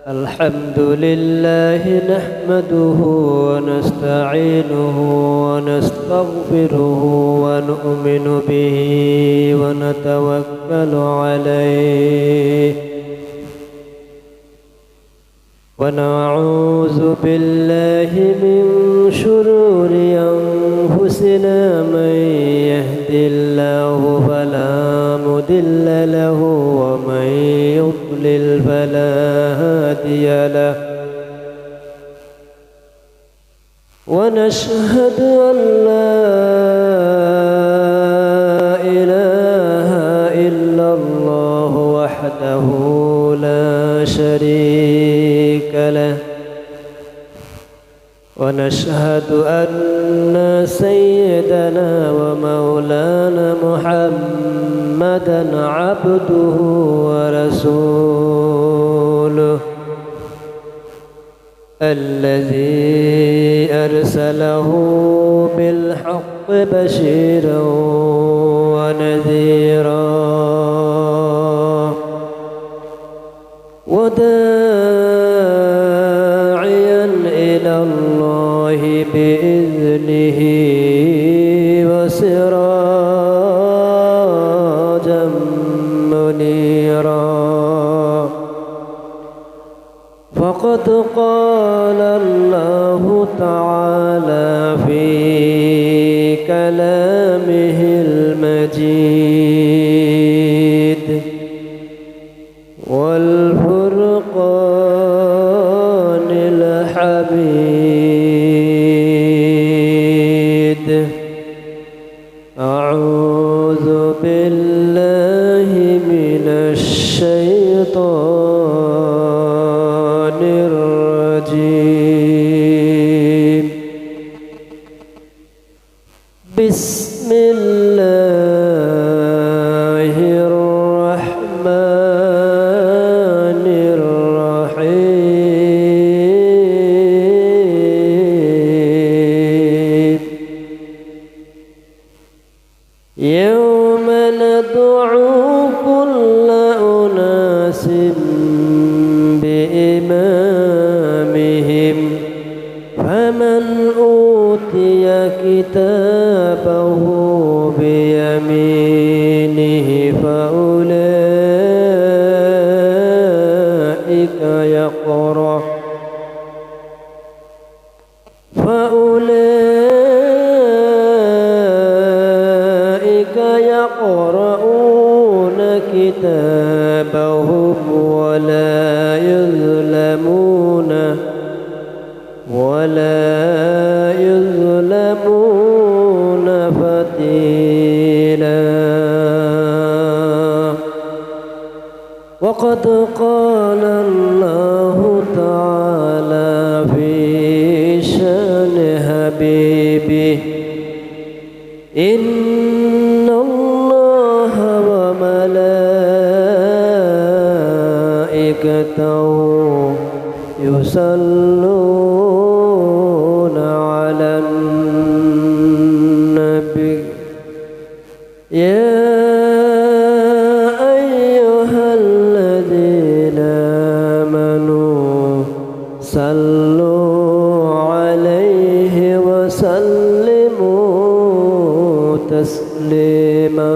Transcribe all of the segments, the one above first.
الحمد لله نحمده ونستعينه ونستغفره ونؤمن به ونتوكل عليه ونعوذ بالله من شرور أنفسنا من يهد الله فلا مضل له ومن يضلل فلا هادي له ونشهد أن لا إله إلا الله وحده لا شريك له ونشهد أن سيدنا ومولانا محمدا عبده ورسوله الذي أرسله بالحق بشيرا ونذيرا وداعيا إلى الله بإذنه وسراجا منيرا فقد قال الله تعالى في كلامه المجيد والفرقان الحميد أعوذ بالله من الشيطان الرجيم بسم الله الرحمن الرحيم يوم ندعو كل أناس بإمامهم فمن أوتي كتابه بيمينه فأولئك يقرؤون كتابهم ولا يظلمون فتيلا وقد قال الله تعالى في شأن حبيبه إن الله وملائكته يصلون على النبي يا أيها الذين آمنوا صلوا عليه وسلموا تسليما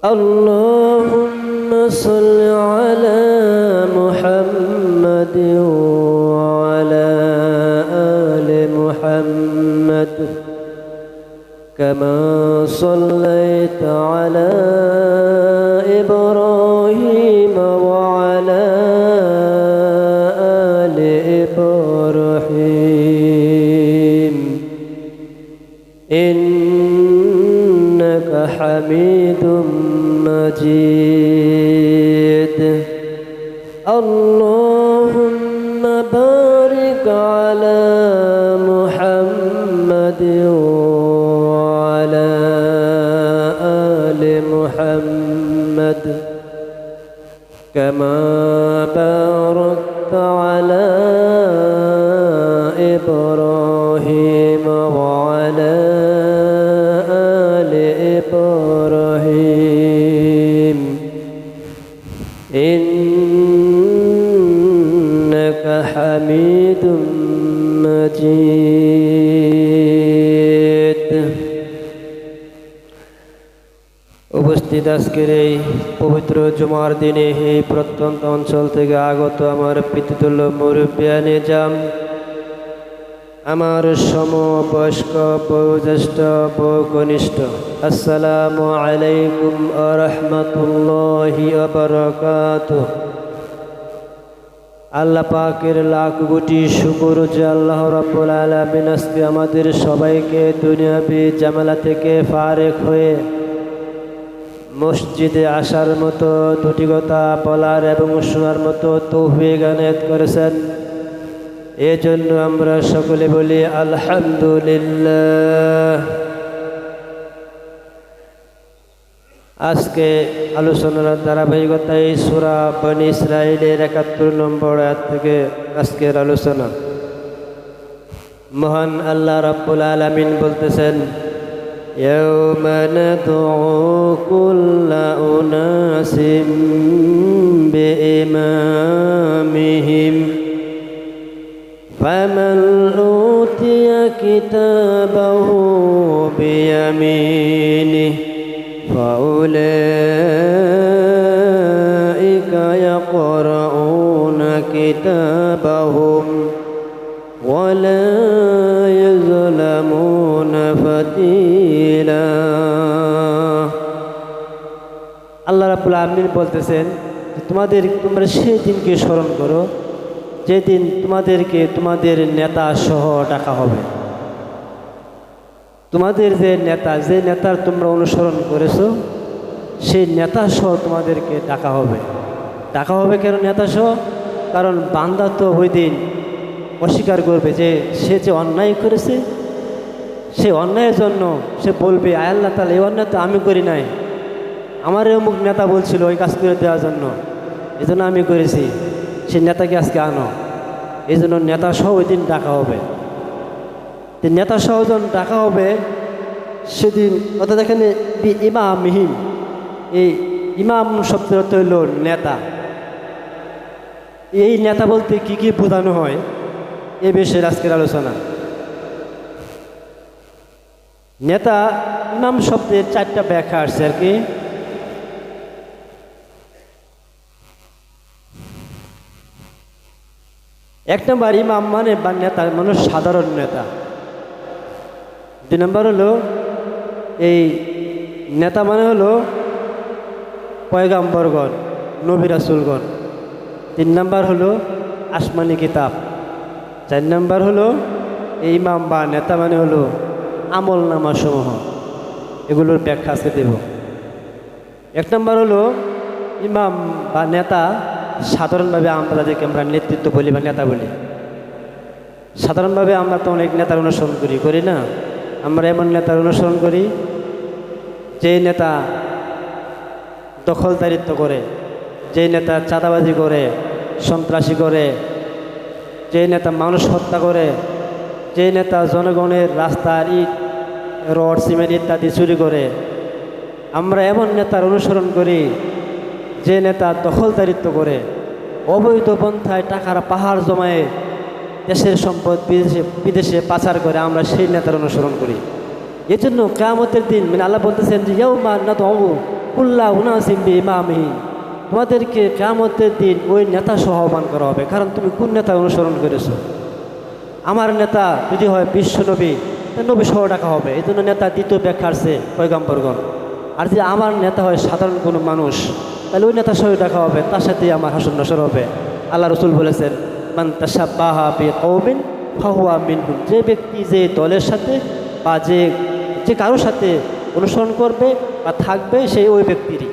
اللهم صل على محمد وعلى آل محمد كما صليت على إبراهيم وعلى آل إبراهيم إنك حميد مجيد اللهم بارك على محمد وعلى آل محمد كما باركت على إبراهيم وعلى آل إبراهيم الرحيم إنك حميد مجيد উপস্থিত আজকের এই পবিত্র জুমার দিনে এই প্রত্যন্ত অঞ্চল থেকে আগত আমার পিতৃতুল্য মুরব্বিয়ান নিজাম, আমার সমবয়স্ক বয়োজ্যেষ্ঠ বয়োকনিষ্ঠ, আসসালামু আলাইকুম ওয়া রাহমাতুল্লাহি ওয়া বারাকাতুহু। আল্লাহ পাকের লাখ কোটি শুকর যে আল্লাহ রাব্বুল আলামিন আজকে আমাদের সবাইকে দুনিয়াবি ঝামেলা থেকে ফারেক হয়ে মসজিদে আসার মতো দুটি কথা বলার এবং শোনার মতো তৌফিক এনায়েত করেছেন। এজন্য আমরা সকলে বলি আলহামদুলিল্লাহ। আজকে আলোচনার ধারাবাহিকতায় সূরা বনী ইসরাঈলের ৭১ নম্বর আয়াত থেকে আজকের আলোচনা। মহান আল্লাহ রাব্বুল আলামিন বলতেছেন, ইয়াওমা নাদউ কুল্লা উনাসিম বিইমামিহিম ফামান উতিয়া কিতাবাহু বিয়ামিনিহি ফাউলাইকা ইয়াকরাউনা কিতাবাহুম ওয়ালা ইযলামুনা ফাতিলা। আল্লাহ রাব্বুল আলামিন বলতেছেন, তোমরা সেই দিনকে স্মরণ করো যেদিন তোমাদেরকে তোমাদের নেতা সহ ডাকা হবে। তোমাদের যে নেতার তোমরা অনুসরণ করেছো সেই নেতা সহ তোমাদেরকে ডাকা হবে। ডাকা হবে কেন নেতা সহ? কারণ বান্দা তো ওই দিন অস্বীকার করবে যে সে যে অন্যায় করেছে, সে অন্যায়ের জন্য সে বলবে, আয় আল্লাহ তাআলা, এই অন্যায় তো আমি করি নাই, আমার অমুক নেতা বলছিল ওই কাজ করে দেওয়ার জন্য, এই জন্য আমি করেছি, সে নেতাকে আজকে আনো। এই জন্য নেতা সহ ওই দিন ডাকা হবে। নেতা সহ যখন ডাকা হবে সেদিন, অর্থাৎ এখানে ইমামিহিম, এই ইমাম শব্দের অর্থ হইল নেতা। এই নেতা বলতে কি কি বোঝানো হয় এ বিষয়ে আজকের আলোচনা। নেতা, ইমাম শব্দের 4টা ব্যাখ্যা আসছে আর কি। এক নম্বর, ইমাম মানে বা নেতা মানুষ সাধারণ নেতা। 2 নম্বর হলো এই নেতা মানে হলো পয়গাম্বরগণ, নবী রাসূলগণ। 3 নম্বর হলো আসমানি কিতাব। 4 নম্বর হলো এই ইমাম বা নেতা মানে হলো আমল নামা সমূহ। এগুলোর ব্যাখ্যা আজকে দেব। 1 নম্বর হলো ইমাম বা নেতা, সাধারণভাবে আমরা যাদেরকে আমরা নেতৃত্ব বলি বা নেতা বলি। সাধারণভাবে আমরা তো অনেক নেতার অনুসরণ করি না? আমরা এমন নেতার অনুসরণ করি যে নেতা দখলদারিত্ব করে, যে নেতা চাঁদাবাজি করে, সন্ত্রাসী করে, যে নেতা মানুষ হত্যা করে, যে নেতা জনগণের রাস্তার ইট, রড, সিমেন্ট ইত্যাদি চুরি করে। আমরা এমন নেতার অনুসরণ করি যে নেতা দখলদারিত্ব করে, অবৈধ পন্থায় টাকার পাহাড় জমায়ে দেশের সম্পদ বিদেশে পাচার করে। আমরা সেই নেতার অনুসরণ করি। এই জন্য কিয়ামতের দিন আল্লাহ বলতেছেন যে ইয়াউমা নাদউ কুল্লা উনাসিম বিইমামিহিম, তোমাদেরকে কিয়ামতের দিন ওই নেতা সহ আহ্বান করা হবে। কারণ তুমি কোন নেতা অনুসরণ করেছো। আমার নেতা যদি হয় বিশ্বনবী, নবী সহ ডাকা হবে। এই জন্য নেতা 2য় ব্যাখ্যা আসছে পয়গম্বরগণ। আর যদি আমার নেতা হয় সাধারণ কোনো মানুষ, তাহলে ওই নেতা সহ ডাকা হবে, তার সাথে আমার হাসর নসর হবে। আল্লাহ রাসূল বলেছেন, মান তাশাব্বাহা বিকওমিন ফাহুয়া মিনহুম, যে ব্যক্তি যে দলের সাথে বা যে কারোর সাথে অনুসরণ করবে বা থাকবে সেই ওই ব্যক্তিরই।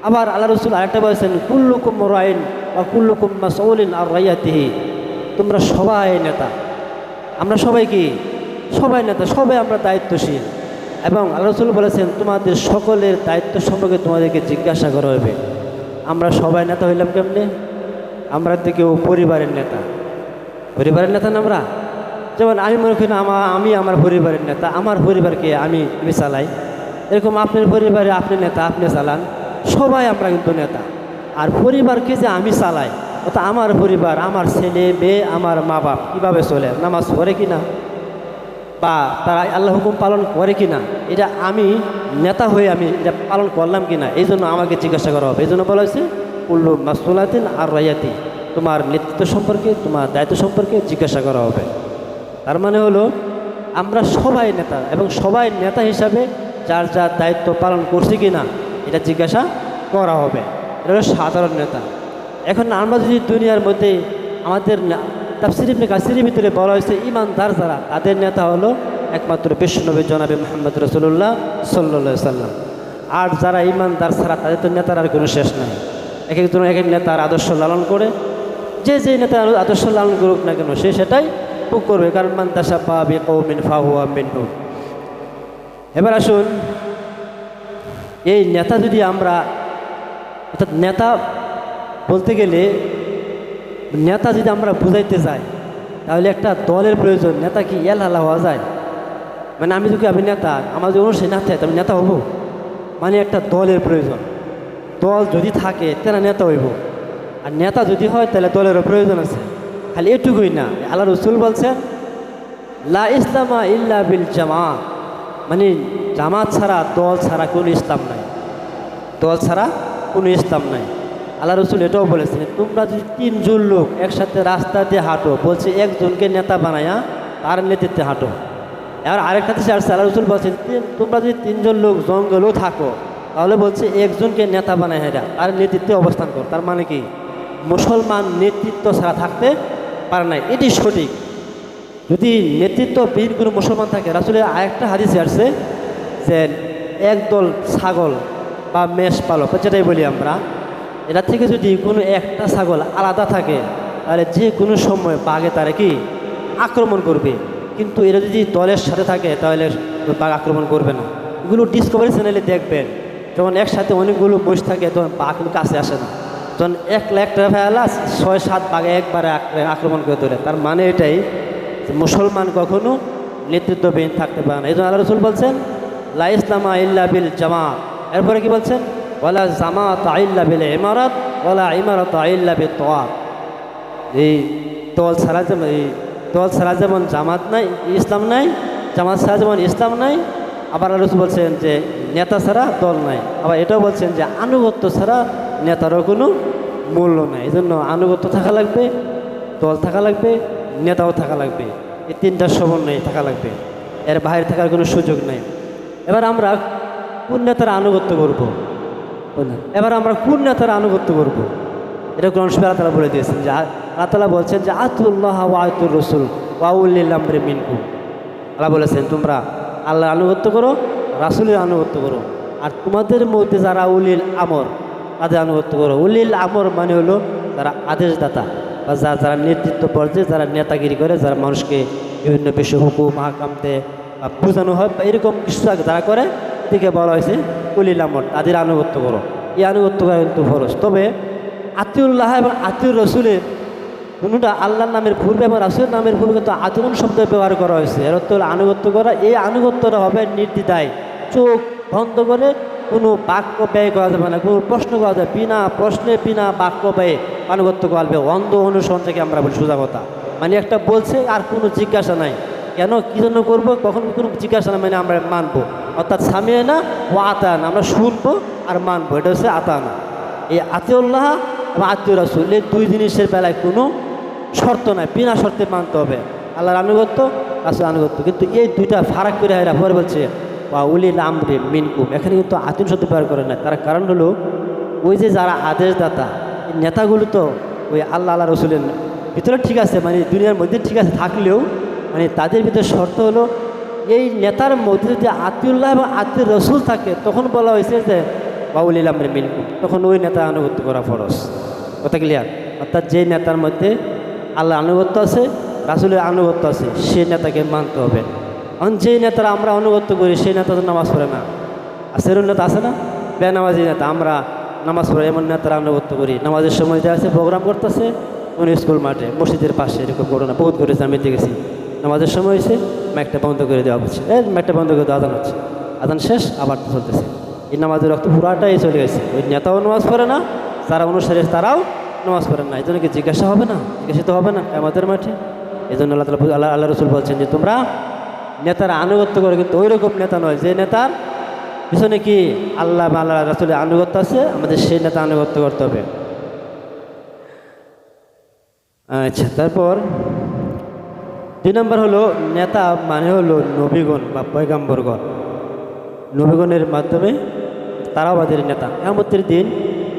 আবার আল্লাহ রাসূল আরেকটা বলেছেন, কুল্লুকুম রাইন বা কুল্লুকুম মাসউলিন আর রাইয়াতিহি, তোমরা সবাই নেতা। আমরা সবাই কি? সবাই নেতা, সবাই আমরা দায়িত্বশীল। এবং আল্লাহ রাসূল বলেছেন, তোমাদের সকলের দায়িত্ব সম্পর্কে তোমাদেরকে জিজ্ঞাসা করা হবে। আমরা সবাই নেতা হইলাম কেমনে? আমরা তো কেউ পরিবারের নেতা। পরিবারের নেতা না আমরা? যেমন আমি মনে করি আমি আমার পরিবারের নেতা, আমার পরিবারকে আমি চালাই। এরকম আপনার পরিবারে আপনি নেতা, আপনি চালান, সবাই আমরা কিন্তু নেতা। আর পরিবারকে যে আমি চালাই, অর্থাৎ আমার পরিবার, আমার ছেলে মেয়ে, আমার মা বাপ কীভাবে চলে, নামাজ পড়ে কি না, বা তারা আল্লাহ হুকুম পালন করে কি না, এটা আমি নেতা হয়ে আমি এটা পালন করলাম কি না, এই জন্য আমাকে জিজ্ঞাসা করা হবে। এই জন্য বলা হয়েছে কুল্লু মাসউলাতিন আর রায়াতি, তোমার নেতৃত্ব সম্পর্কে, তোমার দায়িত্ব সম্পর্কে জিজ্ঞাসা করা হবে। তার মানে হলো আমরা সবাই নেতা, এবং সবাই নেতা হিসাবে যার যার দায়িত্ব পালন করছে কি না এটা জিজ্ঞাসা করা হবে। এটা হলো সাধারণ নেতা। এখন আমরা যদি দুনিয়ার মধ্যে আমাদের তাফসীর ইবনে কাসিরের ভিতরে বলা হয়েছে ইমানদার যারা, তাদের নেতা হলো একমাত্র বিশ্বনবী জনাবে মুহাম্মদ রাসূলুল্লাহ সাল্লাল্লাহু আলাইহি সাল্লাম। আর যারা ইমানদার ছাড়া তাদের তো নেতার আর কোনো শেষ নাই। এক একজন এক এক নেতার আদর্শ লালন করে, যে যে নেতার আদর্শ লালন করুক না কেন সে সেটাই করবে, কারণ মান তাশাব্বাহা বিকওমিন ফাহুয়া মিনহুম। এবার আসুন, এই নেতা যদি আমরা, অর্থাৎ নেতা বলতে গেলে নেতা যদি আমরা বুঝাইতে যাই তাহলে একটা দলের প্রয়োজন। নেতা কি এলহালা হওয়া যায়? মানে আমি যদি আমি নেতা, আমার যদি অনুসারী না থাকে আমি নেতা হব? মানে একটা দলের প্রয়োজন। দল যদি থাকে তারা নেতা হইব, আর নেতা যদি হয় তাহলে দলেরও প্রয়োজন আছে। খালি এটুকুই না, আল্লাহ রসুল বলছেন লা ইসলামা ইল্লা বিল জামাত, মানে জামাত ছাড়া, দল ছাড়া কোনো ইসলাম নাই। দল ছাড়া কোনো ইসলাম নাই। আল্লাহ রসুল এটাও বলেছেন, তোমরা যদি 3 জন লোক একসাথে রাস্তা দিয়ে হাঁটো, বলছে একজনকে নেতা বানায়া তার নেতৃত্বে হাঁটো। এবার আরেকটা দেশে আসছে, আল্লাহ রসুল বলছেন তোমরা যদি 3 জন লোক জঙ্গলেও থাকো, তাহলে বলছে একজনকে নেতা বানায় হেরা তার নেতৃত্বে অবস্থান কর। তার মানে কি, মুসলমান নেতৃত্ব ছাড়া থাকতে পারে না, এটি সঠিক। যদি নেতৃত্ববিহীন কোনো মুসলমান থাকে, রাসূলের আরেকটা হাদিসে আসছে যে একদল ছাগল বা মেষ পালক, যেটাই বলি আমরা, এটা থেকে যদি কোনো একটা ছাগল আলাদা থাকে তাহলে যে কোনো সময় বাঘে তারা কি আক্রমণ করবে। কিন্তু এরা যদি দলের সাথে থাকে তাহলে বাঘ আক্রমণ করবে না। এগুলো ডিসকভারি চ্যানেলে দেখবেন, যখন একসাথে অনেকগুলো মোষ থাকে তখন বাঘ কিন্তু কাছে আসে না। যখন একটা ফেলা 6-7 বাঘে একবারে আক্রমণ করে তোলে। তার মানে এটাই যে মুসলমান কখনো নেতৃত্ববিহীন থাকতে পারে না। এই জন্য আল্লাহ রসুল বলছেন লা ইসলামা ইল্লা বিল জামাত। এরপরে কি বলছেন, ওয়ালা জামাত ইল্লা বিল ইমারাত ওয়ালা ইমারাত ইল্লা বিত তাআত। এই দল ছাড়া যেমন জামাত নাই, ইসলাম নাই, জামাত ছাড়া যেমন ইসলাম নাই, আবার আল্লাহ রসুল বলছেন যে নেতা ছাড়া দল নাই। আবার এটাও বলছেন যে আনুগত্য ছাড়া নেতারও কোনো মূল্য নাই। এই জন্য আনুগত্য থাকা লাগবে, দল থাকা লাগবে, নেতাও থাকা লাগবে। এই 3টার সমন্বয় থাকা লাগবে, এর বাইরে থাকার কোনো সুযোগ নেই। এবার আমরা কোন নেতার আনুগত্য করব? এবার আমরা কোন নেতার আনুগত্য করব? এটা কোরআন শরীফে আল্লাহ তাআলা বলে দিয়েছেন যে আল্লাহ তাআলা বলছেন যে আতিউল্লাহ ওয়া আতিউর রাসূল ওয়া উলিল আমরি মিনকুম। আল্লাহ বলেছেন তোমরা আল্লাহর আনুগত্য করো, রাসূলের আনুগত্য করো, আর তোমাদের মধ্যে যারা উলিল আমর তাদের আনুগত্য করো। উলিল আমর মানে হলো যারা আদেশদাতা বা যারা নেতৃত্ব পর্যায়ে যারা নেতাগিরি করে, যারা মানুষকে বিভিন্ন বিষয় হুকুম হাকাম দেয় বা বোঝানো হয়, এরকম কিছু যারা করে এদিকে বলা হয়েছে উলিল আমর, তাদের আনুগত্য করো। এই আনুগত্য করা কিন্তু ফরজ। তবে আতিউল্লাহ এবং আতিউর রসুলের কোনোটা আল্লাহর নামের পূর্বে এবং রাসূলের নামের পূর্বে কিন্তু আতিউন শব্দ ব্যবহার করা হয়েছে। এর অর্থ হলো আনুগত্য করা। এই আনুগত্যটা হবে নির্দ্বিধায়, চোখ বন্ধ করে কোনো বাক্য ব্যয় করা যাবে না, কোনো প্রশ্ন করা যাবে, বিনা প্রশ্নে বিনা বাক্য ব্যয়ে আনুগত্য করবে। অন্ধ অনুসরণ থেকে আমরা বলি সোজা কথা, মানে একটা বলছে আর কোনো জিজ্ঞাসা নাই, কেন কী জন্য করবো, কখন কোনো জিজ্ঞাসা না, মানে আমরা মানবো। অর্থাৎ সামিয়ানা ও আতানা, আমরা শুনবো আর মানবো, এটা হচ্ছে আতানা। এই আতিউল্লাহ এবং আতিউর রাসূল এই 2 জিনিসের বেলায় কোনো শর্ত নাই, বিনা শর্তে মানতে হবে আল্লাহর আনুগত্য, রাসূলের আনুগত্য। কিন্তু এই 2টা ফারাক করে এরা পরে বলছে বা উলিল আমরি মিনকুম, এখানে কিন্তু আতিউন শব্দ ব্যবহার করে না। তার কারণ হলো ওই যে যারা আদেশদাতা নেতাগুলো তো ওই আল্লাহ রসুলের ভিতরে ঠিক আছে, মানে দুনিয়ার মধ্যে ঠিক আছে থাকলেও মানে তাদের ভিতরে শর্ত হলো এই নেতার মধ্যে যদি আতিউল্লাহ এবং আতিউর রসুল থাকে তখন বলা হয়েছে যে বাউলিল আমরি মিনকুম, তখন ওই নেতা আনুগত্য করা ফরজ। কথা ক্লিয়ার? অর্থাৎ যে নেতার মধ্যে আল্লাহ আনুগত্য আছে, রাসূলের আনুগত্য আছে, সেই নেতাকে মানতে হবে। কারণ যে নেতারা আমরা আনুগত্য করি সেই নেতা তো নামাজ পড়ে না, আছে এরকম নেতা আছে না, বেনামাজি নেতা, আমরা নামাজ পড়ে এমন নেতারা আনুগত্য করি। নামাজের সময় যে আছে প্রোগ্রাম করতেছে কোনো স্কুল মাঠে মসজিদের পাশে, এরকম ঘটনা বহুত ঘটেছে, আমি দেখেছি। নামাজের সময় হয়েছে ম্যাকটা বন্ধ করে দেওয়া হচ্ছে, ম্যাকটা বন্ধ করে দেওয়া হচ্ছে, আজান শেষ আবার চলতেছে, এই নামাজের রক্ত পুরাটাই চলে গেছে। ওই নেতাও নামাজ পড়ে না, যারা অনুসারী তারাও নামাজ পড়েন না। এই জন্য কি জিজ্ঞাসা হবে না? জিজ্ঞাসিত হবে না আমাদের মাঠে? এই জন্য আল্লাহ রসুল বলছেন যে তোমরা নেতার আনুগত্য করে, কিন্তু ওই রকম নেতা নয় যে নেতার পিছনে কি আল্লাহ বা আল্লাহ রসুলের আনুগত্য আছে, আমাদের সেই নেতা আনুগত্য করতে হবে। আচ্ছা, তারপর 2 নম্বর হলো নেতা মানে হলো নবীগণ বা পয়গাম্বরগণ। নবীগণের মাধ্যমে তারাও আমাদের নেতা। কিয়ামতের দিন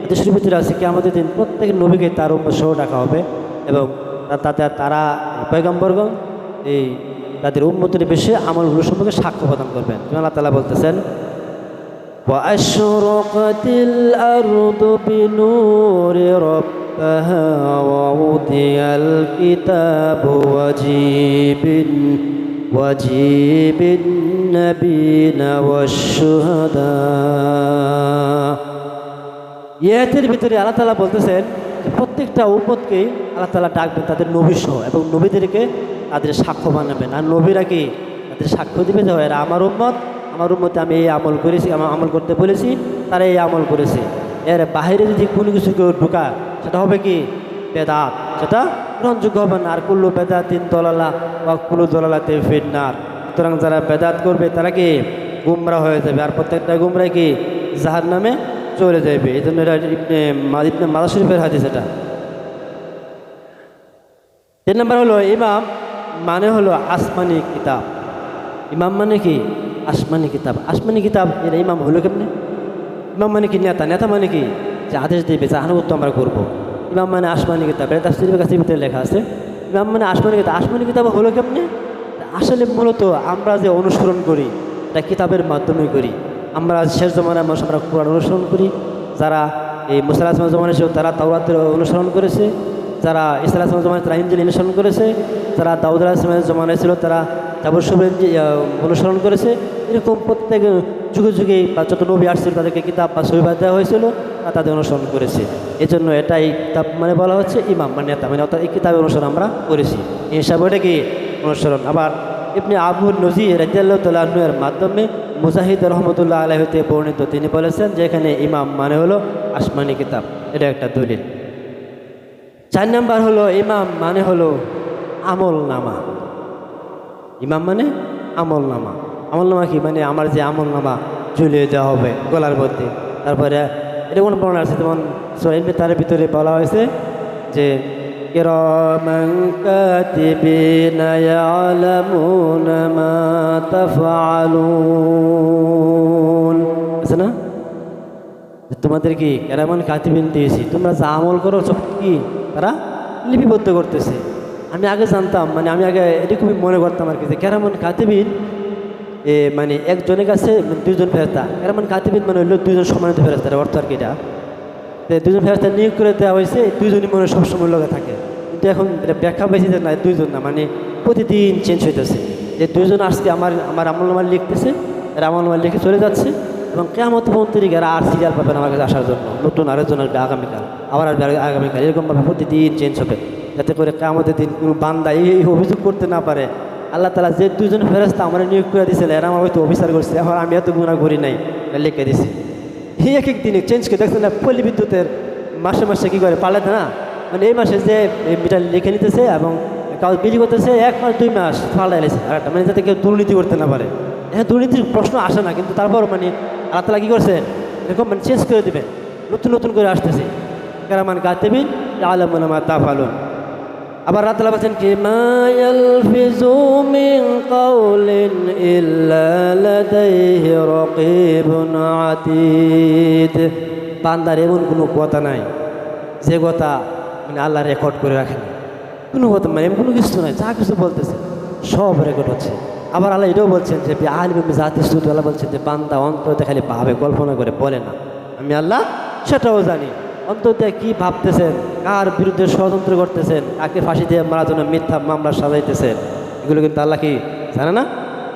হাদিসের ভিতরে আছে, কিয়ামতের দিন প্রত্যেক নবীকে তার উম্মত সহ ডাকা হবে এবং তাতে তারা পয়গাম্বরগণ এই তাদের উম্মতের বিষয়ে আমলগুলো সম্পর্কে সাক্ষ্য প্রদান করবেন। আল্লাহ তাআলা বলতেছেন, وأشرقت الأرض بنور ربها ووضع الكتاب وجيب النبيين والشهداء। ইহাতের ভিতরে আল্লাহ তাআলা বলতেছেন যে প্রত্যেকটা উম্মতকে আল্লাহ তাআলা ডাকবেন তাদের নবী সহ এবং নবীদেরকে তাদের সাক্ষ্য বানাবেন। আর নবীরা কি তাদের সাক্ষ্য দিবে যে এরা আমার উম্মত, আমার উম্মতে আমি এই আমল করেছি, আমার আমল করতে বলেছি, তারা এই আমল করেছে। এর বাইরে যদি কোনো কিছু কেউ ঢুকায় সেটা হবে কি বেদাত, সেটা গ্রহণযোগ্য হবে না। আর কুল্লু বেদাতিন দলালা বা কুল্লু দলালাতে ফিন্নার। সুতরাং যারা বেদাত করবে তারা কি গুমরা হয়ে যাবে, আর প্রত্যেকটা গুমরা কি জাহান্নামে চলে যাবে। এই জন্য এটা ইবনে মাজাহ শরীফের হাদিস। এটা 3 নম্বর হলো ইমাম মানে হলো আসমানি কিতাব। ইমাম মানে কি আসমানি কিতাব। আসমানি কিতাব এর ইমাম হলো কেমনে? ইমাম মানে কি নেতা, নেতা মানে কি যে আদেশ দেবে, যে আনুগত্য আমরা করবো। ইমাম মানে আসমানি কিতাব, এটা তাফসীরের কাছে ভিতরে লেখা আছে। ইমাম মানে আসমানি কিতাব। আসমানি কিতাব হলো কেমনে? আসলে মূলত আমরা যে অনুসরণ করি এটা কিতাবের মাধ্যমে করি। আমরা শেষ জমানায় মানুষ আমরা কোরআন অনুসরণ করি। যারা এই মুসা আলাইহিস সালামের জমানায় ছিল তারা তাওরাতের অনুসরণ করেছে, যারা ঈসা আলাইহিস সালামের জমানায় তারা ইনজিল অনুসরণ করেছে, যারা দাউদ আলাইহিস সালামের জমানায় ছিল তারা জাবর অনুসরণ করেছে। এরকম প্রত্যেক যুগে যুগে বা যত নবী আসছিল তাদেরকে কিতাব বা সহিফা দেওয়া হয়েছিল, তা তাদের অনুসরণ করেছে। এই জন্য এটাই কিতাব মানে বলা হচ্ছে ইমাম মানে নেতা, মানে অর্থাৎ এই কিতাবের অনুসরণ আমরা করেছি, এই হিসাবে এটা কি অনুসরণ। আবার ইবনে আবু নজির রাদিয়াল্লাহু তাআলা আনহু এর মাধ্যমে মুজাহিদ রহমতুল্লাহ আলাইহি হতে বর্ণিত, তিনি বলেছেন যে এখানে ইমাম মানে হলো আসমানি কিতাব। এটা একটা দলিল। 4 নম্বর হলো ইমাম মানে হলো আমল নামা। ইমাম মানে আমল নামা। আমল নামা কি মানে আমার যে আমল নামা ঝুলিয়ে দেওয়া হবে গলার মধ্যে। তারপরে এটা কোনো বর্ণনা আছে, যেমন সহিহ তার ভিতরে বলা হয়েছে যে কিরামান কাতিবিনা ইয়ালামুনা মা তাফআলুন, আছে না? তোমাদের কি কিরামান কাতিবিন দিয়েছি, তোমরা যা আমল করো সব কি তারা লিপিবদ্ধ করতেছে। আমি আগে জানতাম, মানে আমি আগে এটি খুবই মনে করতাম আর কি, যে কিরামান কাতিবিন মানে একজনের কাছে 2জন ফেরেশতা। কিরামান কাতিবিন মানে হলো 2জন সম্মানিত ফেরেশতার অর্থ আর কি। এটা 2জন ফেরেশতা নিয়োগ করে দেওয়া হয়েছে, 2জনই মনে সবসময় লোকে থাকে। কিন্তু এখন এটা ব্যাখ্যা পেয়েছি যে না 2জন না, মানে প্রতিদিন চেঞ্জ হইতেছে। যে 2জন আসছে আমার আমলনামা লিখতেছে, এরা আমলনামা লিখে চলে যাচ্ছে এবং কিয়ামত পর্যন্ত এরা আর সিরিয়াল পাবেন আমার কাছে আসার জন্য। নতুন আরেকজন আসবে আগামীকাল, আবার আসবে আগামীকাল, এরকমভাবে প্রতিদিন চেঞ্জ হবে, যাতে করে কিয়ামতের দিন কোনো বান্দা এই অভিযোগ করতে না পারে আল্লাহ তাআলা যে 2জন ফেরেশতা আমার নিয়োগ করে দিয়েছিল এরা আমার হয়তো অফিসার করছে, এখন আমি এত গুনাহ করি নাই, লিখে দিছি। এই এক এক দিনে চেঞ্জ করে দেখছেন না, পল্লী বিদ্যুতের মাসে মাসে কী করে পাল্টাতে না, মানে এই মাসে যে মিটার লিখে নিতেছে এবং কাগজ বিলি করতেছে 1 মাস 2 মাস পাল্টাই নিয়েছে আরেকটা, মানে যাতে কেউ দুর্নীতি করতে না পারে। হ্যাঁ, দুর্নীতির প্রশ্ন আসে না, কিন্তু তারপর মানে আল্লাহ তাআলা কী করছেন এরকম মানে চেঞ্জ করে দেবেন, নতুন নতুন করে আসতেছে। কিরামান কাতিবিন ইয়ালামুনা মা তাফআলুন। আবার আল্লাহ তাআলা বলেন কি মা ইয়ালফিজু মিন কাউলিন ইল্লা লাদাইহি রাকীবুন আতীদ। বান্দার এমন কোনো কথা নাই যে কথা মানে আল্লাহ রেকর্ড করে রাখেন, কোনো কথা মানে এমন কোনো কিছু নাই, যা কিছু বলতেছে সব রেকর্ড হচ্ছে। আবার আল্লাহ এটাও বলছেন যে আলিম জাতি সুদ, আল্লাহ বলছেন যে বান্দা অন্তরে খালি ভাবে কল্পনা করে বলে না, আমি আল্লাহ সেটাও জানি। অন্তত কি ভাবতেছেন, কার বিরুদ্ধে ষড়যন্ত্র করতেছেন, কাকে ফাঁসি দিয়ে মারার জন্য মিথ্যা মামলা সাজাইতেছেন, এগুলো কিন্তু আল্লাহ কি জানে না?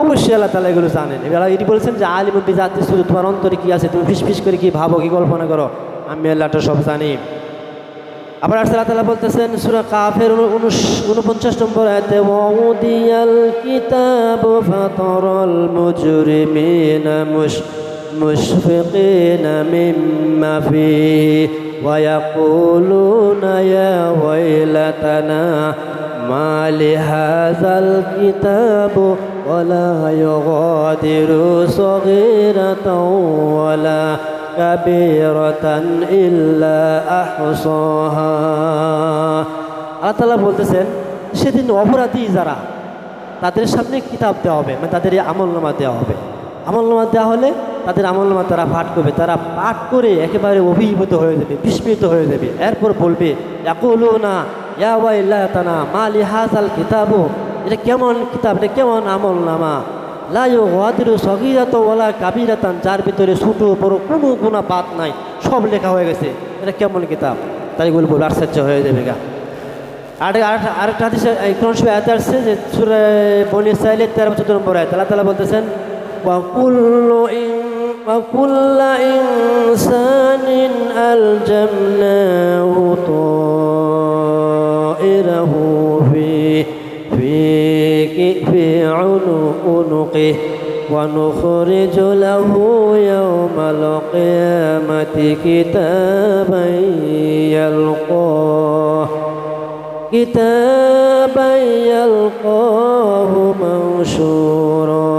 অবশ্যই আল্লাহ তাআলা এগুলো জানেন। এবার এটি বলছেন যে আলিম বিজাতি শুধু তোমার অন্তরে কি আছে, তুমি ফিস ফিস করে কি ভাবো, কি কল্পনা করো, আমি আল্লাহটা সব জানি। আবার আল্লাহ তাআলা বলতেছেন সূরা কাফের 49 নম্বর আয়াতে ওয়াউদিয়াল কিতাবু ফাতারাল মুজরিমিনা মুশফিকিনা মিম্মা ফিহি ওয়া ইয়াকুলুনা ইয়া ওয়াইলাতানা মা লিহাযাল কিতাবু ওয়ালা ইউগাদিরু সগীরাতাও ওয়ালা কাবীরাতান ইল্লা আহসাহা। আল্লাহ তাআলা বলতেছেন সেদিন অপরাধী যারা তাদের সামনে কিতাব দেওয়া হবে, মানে তাদের আমলনামা দেওয়া হবে। আমলনামা দেওয়া হলে তাদের আমলনামা তারা পাঠ করবে, তারা পাঠ করে একেবারে অভিভূত হয়ে যাবে, বিস্মিত হয়ে যাবে। এরপর বলবে ইয়াকুলুনা ইয়া ওয়াইলাতানা মা লিহাযাল কিতাবু, এটা কেমন কিতাব, এটা কেমন আমলনামা, লা ইউগাদিরু সগীরাতাও ওয়ালা কাবীরাতান, যার ভিতরে ছোট বড় কোনো গুনাহ বাদ নাই, সব লেখা হয়ে গেছে, এটা কেমন কিতাব। তাই বলবো আশ্চর্য হয়ে যাবে গা। আরেকটা হাদিসে কোরআন শরীফে আয়াত আছে যে সূরা বনী ইসরাঈলের 13-14 নম্বর আয়াত আল্লাহ তাআলা বলতেছেন ওয়া কুল্লা ইনসানিন আলজামনাহু তাইরাহু في عنقه ونخرج له يوم القيامة كتابا يلقاه منشورا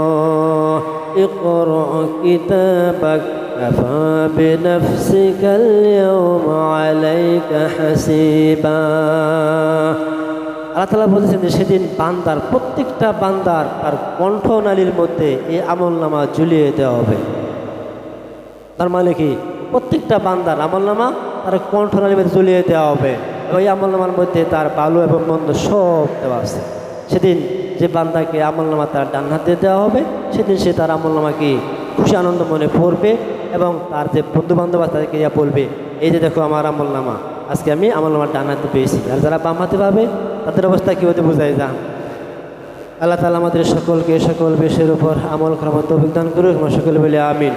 اقرأ كتابك كفى بنفسك اليوم عليك حسيبا। আল্লাহ তাআলা বলেছেন যে সেদিন বান্দার, প্রত্যেকটা বান্দার তার কণ্ঠনালীর মধ্যে এই আমলনামা ঝুলিয়ে দেওয়া হবে। তার মানে কি প্রত্যেকটা বান্দার আমলনামা তার কণ্ঠনালীর মধ্যে ঝুলিয়ে দেওয়া হবে। ওই আমলনামার মধ্যে তার ভালো এবং মন্দ সব দেওয়া আছে। সেদিন যে বান্দাকে আমলনামা তার ডান হাতে দেওয়া হবে, সেদিন সে তার আমলনামাকে খুশি আনন্দ মনে পড়বে এবং তার যে বন্ধু বান্ধব আছে তাদেরকে ইয়া বলবে এই যে দেখো আমার আমলনামা, আজকে আমি আমলনামা ডান হাতে পেয়েছি। আর যারা বাম হাতে পাবে তাদের অবস্থা কী হতে বোঝাই যান। আল্লাহ তাআলা আমাদের সকলকে সকল বিষয়ের উপর আমল করার তৌফিক দান করুক। আমরা সকলে বলি আমিন।